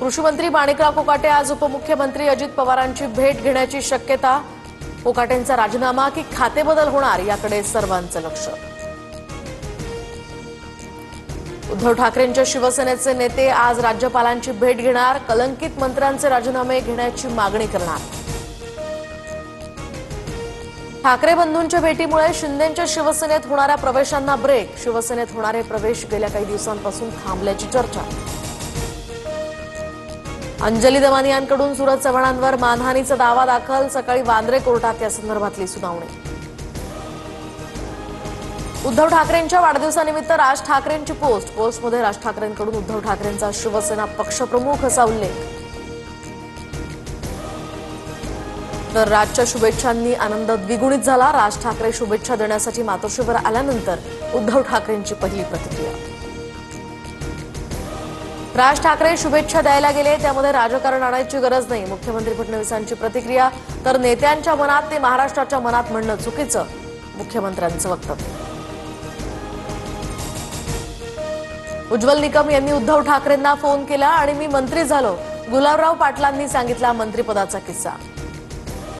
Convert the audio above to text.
कृषी मंत्री माणिकराव कोकाटे आज उपमुख्यमंत्री अजित पवारांची भेट घेण्याची शक्यता। कोकाटेंचा राजीनामा की खाते बदल होणार याकडे सर्वांचं लक्ष। उद्धव ठाकरेंच्या शिवसेनेचे नेते आज राज्यपालांची भेट घेणार, कलंकित मंत्र्यांचे राजीनामे घेण्याची मागणी करणार। ठाकरे बंधूंच्या भेटीमुळे शिंदेंच्या शिवसेनेत होणाऱ्या प्रवेशांना ब्रेक, शिवसेनेत होणारे प्रवेश गेल्या काही दिवसांपासून थांबल्याची चर्चा। अंजली दमानियांकडून सुरज चव्हाणांवर मानहानीचा दावा दाखल, सकाळी वांद्रे कोर्टात या संदर्भातली सुनावणी। उद्धव ठाकरेंच्या वाढदिवसानिमित्त राज ठाकरेंची पोस्टमध्ये राज ठाकरेंकडून उद्धव ठाकरेंचा शिवसेना पक्षप्रमुख असा उल्लेख। तर राजच्या शुभेच्छांनी आनंद द्विगुणित झाला। राज ठाकरे शुभेच्छा देण्यासाठी मातोश्रीवर आल्यानंतर उद्धव ठाकरेंची पहिली प्रतिक्रिया। राज ठाकरे शुभेच्छा द्यायला गेले, त्यामध्ये राजकारण आणायची गरज नाही, मुख्यमंत्री फडणवीसांची प्रतिक्रिया। तर नेत्यांच्या मनात ते महाराष्ट्राच्या मनात म्हणणं चुकीचं, मुख्यमंत्र्यांचं वक्तव्य। उज्ज्वल निकम यांनी उद्धव ठाकरेंना फोन केला आणि मी मंत्री झालो, गुलाबराव पाटलांनी सांगितला मंत्रिपदाचा किस्सा।